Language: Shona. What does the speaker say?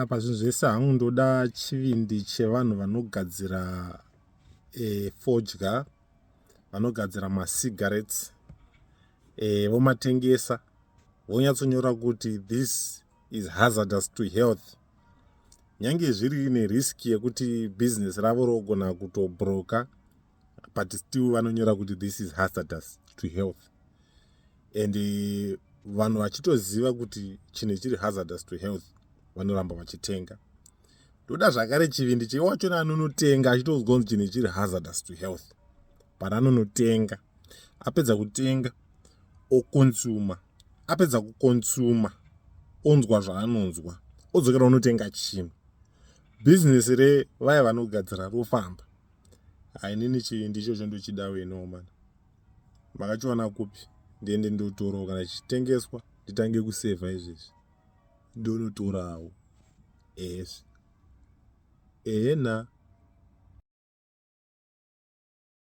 Pazvinhu zvese hangu ndoda chivindi chevanhu vanogadzira fodya, vanogadzira masigarettes, vomatengesa, vonyatsonyora kuti this is hazardous to health. Nyange zviri neriski yekuti business ravo rogona kutobroka, but still vanonyora kuti this is hazardous to health. And vanhu vachitoziva kuti chinhu chiri hazardous to health, vanoramba vachitenga. Ndoda zvakare chivindi chewachona anonotenga achitozwa kuti chinhu chiri hazardous to health, but anonotenga. Apedza kutenga okonsuma, apedza kukonsuma onzwa zvaanonzwa, odzokera unotenga chimwe. Business revaya vanogadzira rofamba. Inini chivindi ichocho ndochida weno mana. Makachiwana kupi? Ndiende ndotorawo kana chichitengeswa nditange kusevha izvezvi. Ndonotorawo. Yes. Na